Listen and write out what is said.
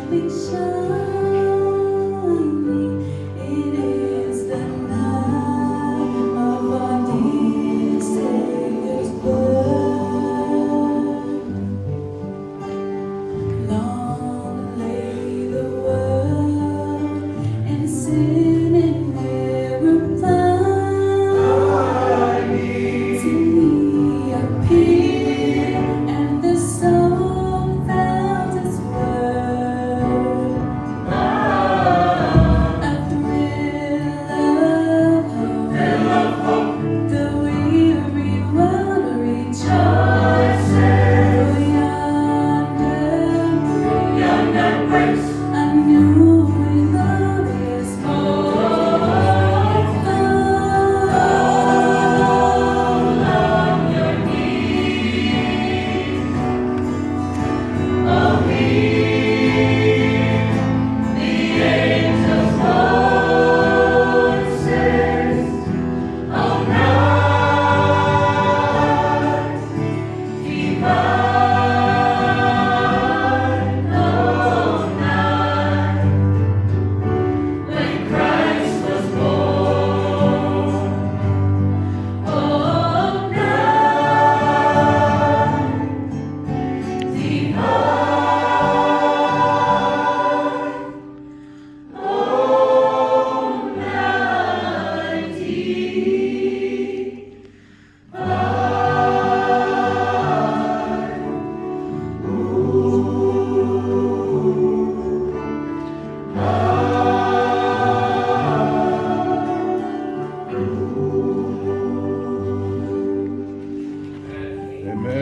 brightly shining. It is the night of our dear Savior's birth. Long lay the world in sin and error blind. Till He appeared and the soul felt His word. A thrill of hope, the weary world rejoices. For yonder grace